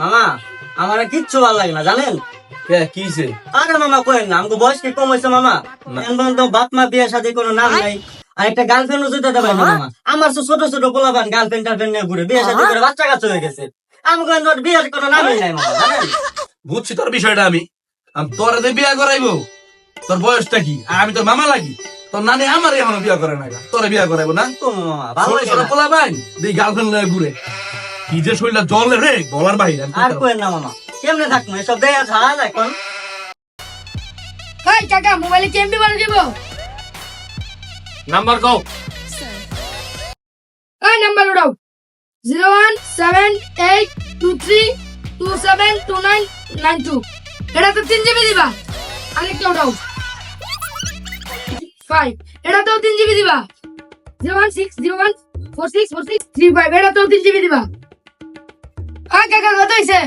মামা আমার কিচ্ছু ভালো লাগে না জানেন। কিছে আরে মামা কইেন না, আমাকে বয়স কি কম হয়েছে মামা? এখন তো বাপ মা বিয়ে সাথে কোনো নাম নাই, আর একটা গার্লফ্রেন্ডও জুটাতে পারি না মামা। আমার তো ছোট ছোট পোলাপান গার্লফ্রেন্ড টার্লফ্রেন্ড নিয়ে ঘুরে বিয়ে সাথে করে বাচ্চা কাচ্চা হয়ে গেছে। আমাকে এখন বিয়ের কোনো নামই নাই মামা জানেন। বুঝছি তোর বিষয়টা আমি তোরা যে বিয়া করাইবো তোর বয়সটা কি? আর আমি তোর মামা লাগি? তোর নানি আমার এখনো বিয়া করে না, তোরা বিয়া করাইবো না? তো মামা ভালো ছোট লাগে ছোট না। পোলা ভাই দিয়ে গার্লফ্রেন্ড লয়ে ঘুরে কি যে শরীরটা জলে রে বলার বাইরে। আর কইেন না মামা, কেমনে থাকবো এসব দেয়া ছাড়া এখন। হাই কাকা, মোবাইলে কি এমবি বাড়ি দিব? নাম্বার কও। এই নাম্বার উঠাও 01782327292 এটা তো 3 জিবি দিবা। আরেকটা উঠাও 5 এটা তো 3 জিবি দিবা। 01601464635 এটা তো 3 জিবি দিবা। হাই কাকা, কত হইছে?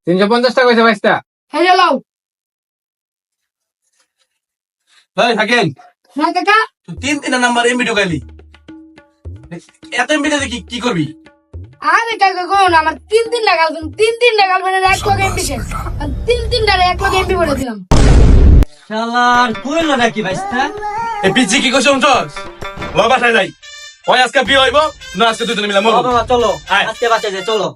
350 টাকা হয়েছে বাইশটা। হ্যালো লাও। এই থাকেন হ্যাঁ কাকা, তুই তিনটা নাম্বার এমবি ঢুকাইলি, এত এমবি কি কি করবি? আরে কাকা কোন আমার 3 গার্লফ্রেন্ড এক লগে এমবি শেষ। আর 3টারে এক লগে এমবি বলে দিলাম। শালার কইলো নাকি ভাইস্তা? এই পিচ্ছি কি কইছ শুনছস? ল বাসায় যাই, ওই আজকে বিয়ে হইব না আজকে দুজনে মিলে মরব। বাবা চলো আয়। আজকে বাচ্চা যে চলো।